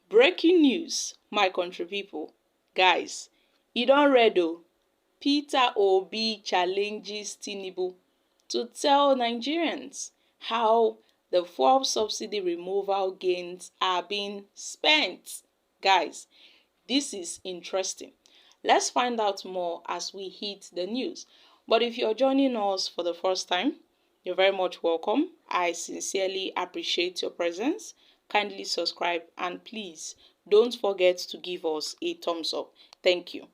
Breaking news, my country people. Guys, e don red o. Peter Obi challenges Tinubu to tell Nigerians how the fuel subsidy removal gains are being spent. Guys, this is interesting. Let's find out more as we hit the news. But if you're joining us for the first time, you're very much welcome. I sincerely appreciate your presence. Kindly subscribe and please don't forget to give us a thumbs up. Thank you.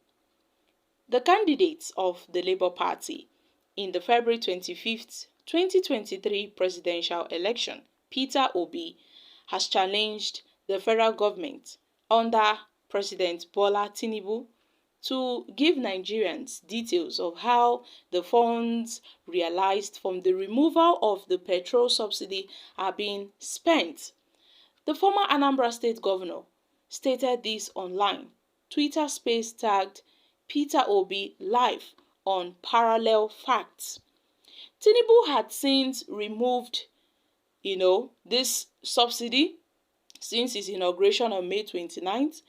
The candidates of the Labour Party in the February 25th, 2023 presidential election, Peter Obi, has challenged the federal government under President Bola Tinubu to give Nigerians details of how the funds realized from the removal of the petrol subsidy are being spent. The former Anambra State governor stated this online Twitter space tagged Peter Obi live on Parallel Facts. Tinubu had since removed, this subsidy since his inauguration on May 29th.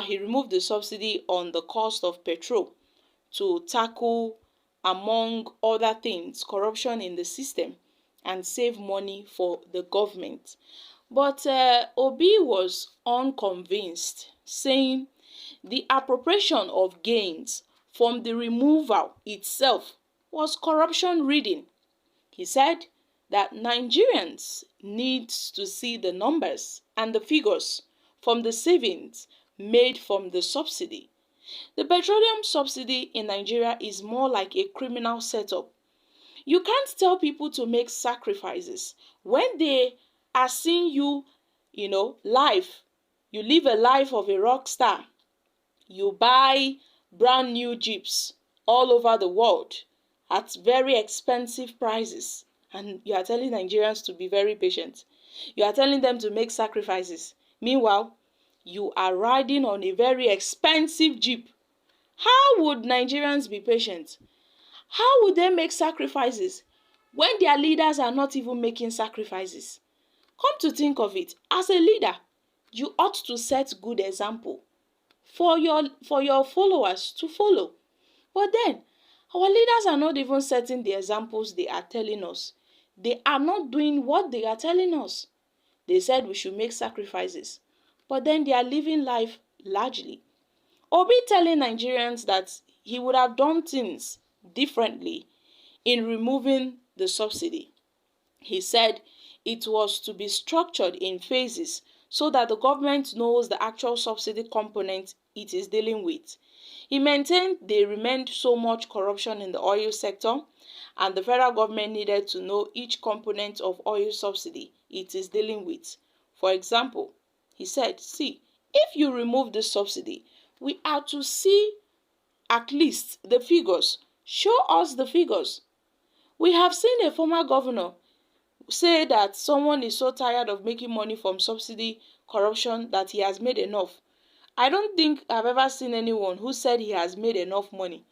He removed the subsidy on the cost of petrol to tackle, among other things, corruption in the system and save money for the government. But Obi was unconvinced, saying the appropriation of gains from the removal itself was corruption-ridden. He said that Nigerians need to see the numbers and the figures from the savings made from the subsidy. The petroleum subsidy in Nigeria is more like a criminal setup. You can't tell people to make sacrifices when they are seeing you, live. You live a life of a rock star. You buy brand new jeeps all over the world at very expensive prices. And you are telling Nigerians to be very patient. You are telling them to make sacrifices. Meanwhile, you are riding on a very expensive jeep. How would Nigerians be patient? How would they make sacrifices when their leaders are not even making sacrifices? Come to think of it, as a leader, you ought to set good example for your followers to follow. But then, our leaders are not even setting the examples they are telling us. They are not doing what they are telling us. They said we should make sacrifices, but then they are living life largely. Obi telling Nigerians that he would have done things differently in removing the subsidy. He said it was to be structured in phases so that the government knows the actual subsidy component it is dealing with. He maintained there remained so much corruption in the oil sector and the federal government needed to know each component of oil subsidy it is dealing with. For example, he said, see, if you remove this subsidy, we are to see at least the figures. Show us the figures. We have seen a former governor say that someone is so tired of making money from subsidy corruption that he has made enough. I don't think I've ever seen anyone who said he has made enough money.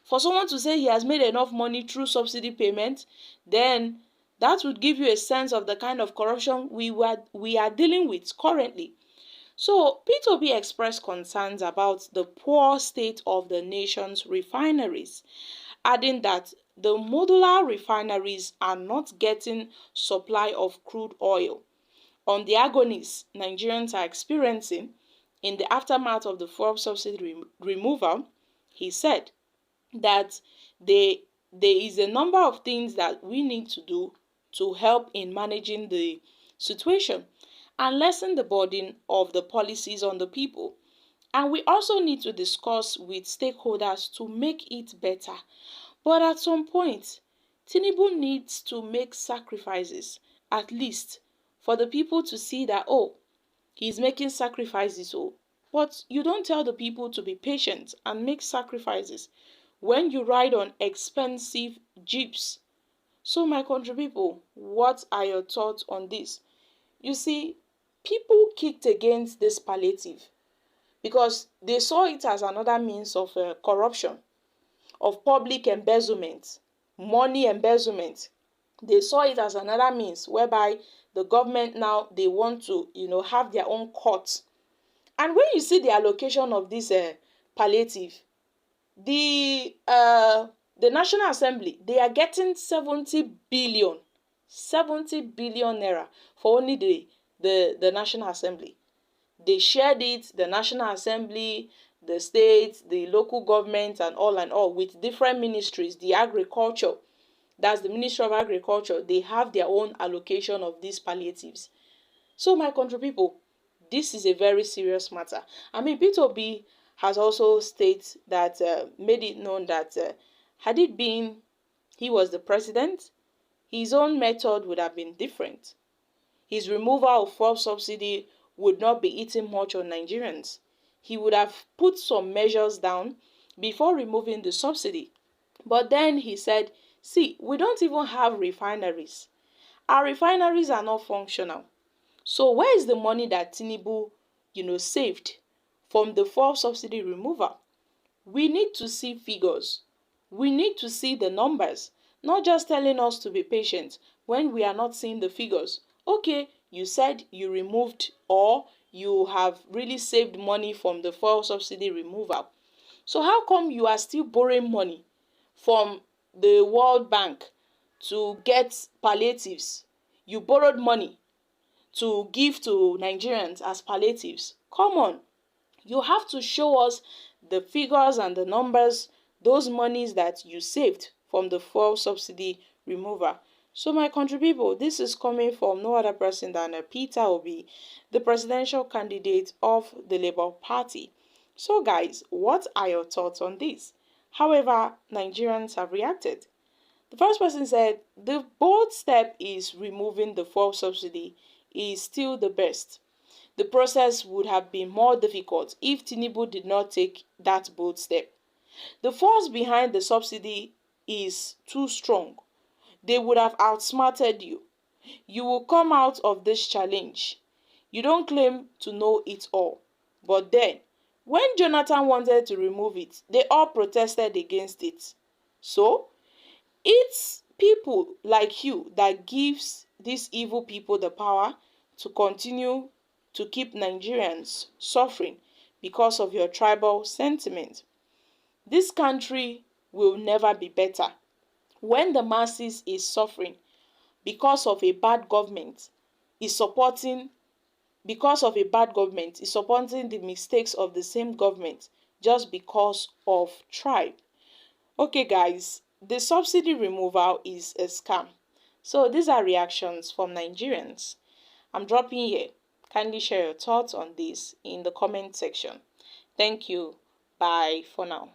For someone to say he has made enough money through subsidy payment, then that would give you a sense of the kind of corruption we are dealing with currently. So, P2B expressed concerns about the poor state of the nation's refineries, adding that the modular refineries are not getting supply of crude oil. On the agonies Nigerians are experiencing in the aftermath of the fuel subsidy removal, he said that there is a number of things that we need to do to help in managing the situation and lessen the burden of the policies on the people. And we also need to discuss with stakeholders to make it better. But at some point, Tinubu needs to make sacrifices, at least for the people to see that, oh, he's making sacrifices. Oh, but you don't tell the people to be patient and make sacrifices when you ride on expensive jeeps. So my country people, what are your thoughts on this? You see, people kicked against this palliative because they saw it as another means of corruption, of public embezzlement, money embezzlement. They saw it as another means whereby the government now they want to, have their own courts And when you see the allocation of this palliative, the National Assembly, they are getting 70 billion naira for only the National Assembly. They shared it, the National Assembly, the states, the local government, and all with different ministries. The agriculture, that's the Ministry of Agriculture, they have their own allocation of these palliatives. So my country people, this is a very serious matter. I mean, Peter Obi has also stated that, made it known that had it been he was the president, his own method would have been different. His removal of fuel subsidy would not be eating much on Nigerians. He would have put some measures down before removing the subsidy. But then he said, see, we don't even have refineries. Our refineries are not functional. So where is the money that Tinubu, saved from the fuel subsidy removal? We need to see figures. We need to see the numbers, not just telling us to be patient when we are not seeing the figures. Okay, you said you removed, or you have really saved money from the fuel subsidy removal. So how come you are still borrowing money from the World Bank to get palliatives? You borrowed money to give to Nigerians as palliatives. Come on, you have to show us the figures and the numbers, those monies that you saved from the fuel subsidy removal. So my country people, this is coming from no other person than Peter Obi, the presidential candidate of the Labour Party. So guys, what are your thoughts on this? However, Nigerians have reacted. The first person said the bold step is removing the fuel subsidy is still the best. The process would have been more difficult if Tinubu did not take that bold step. The force behind the subsidy is too strong. They would have outsmarted you. You will come out of this challenge. You don't claim to know it all. But then, when Jonathan wanted to remove it, they all protested against it. So, it's people like you that gives these evil people the power to continue to keep Nigerians suffering because of your tribal sentiment. This country will never be better when the masses is suffering because of a bad government is supporting the mistakes of the same government just because of tribe. Okay guys, the subsidy removal is a scam. So these are reactions from Nigerians. I'm dropping here. Kindly share your thoughts on this in the comment section. Thank you. Bye for now.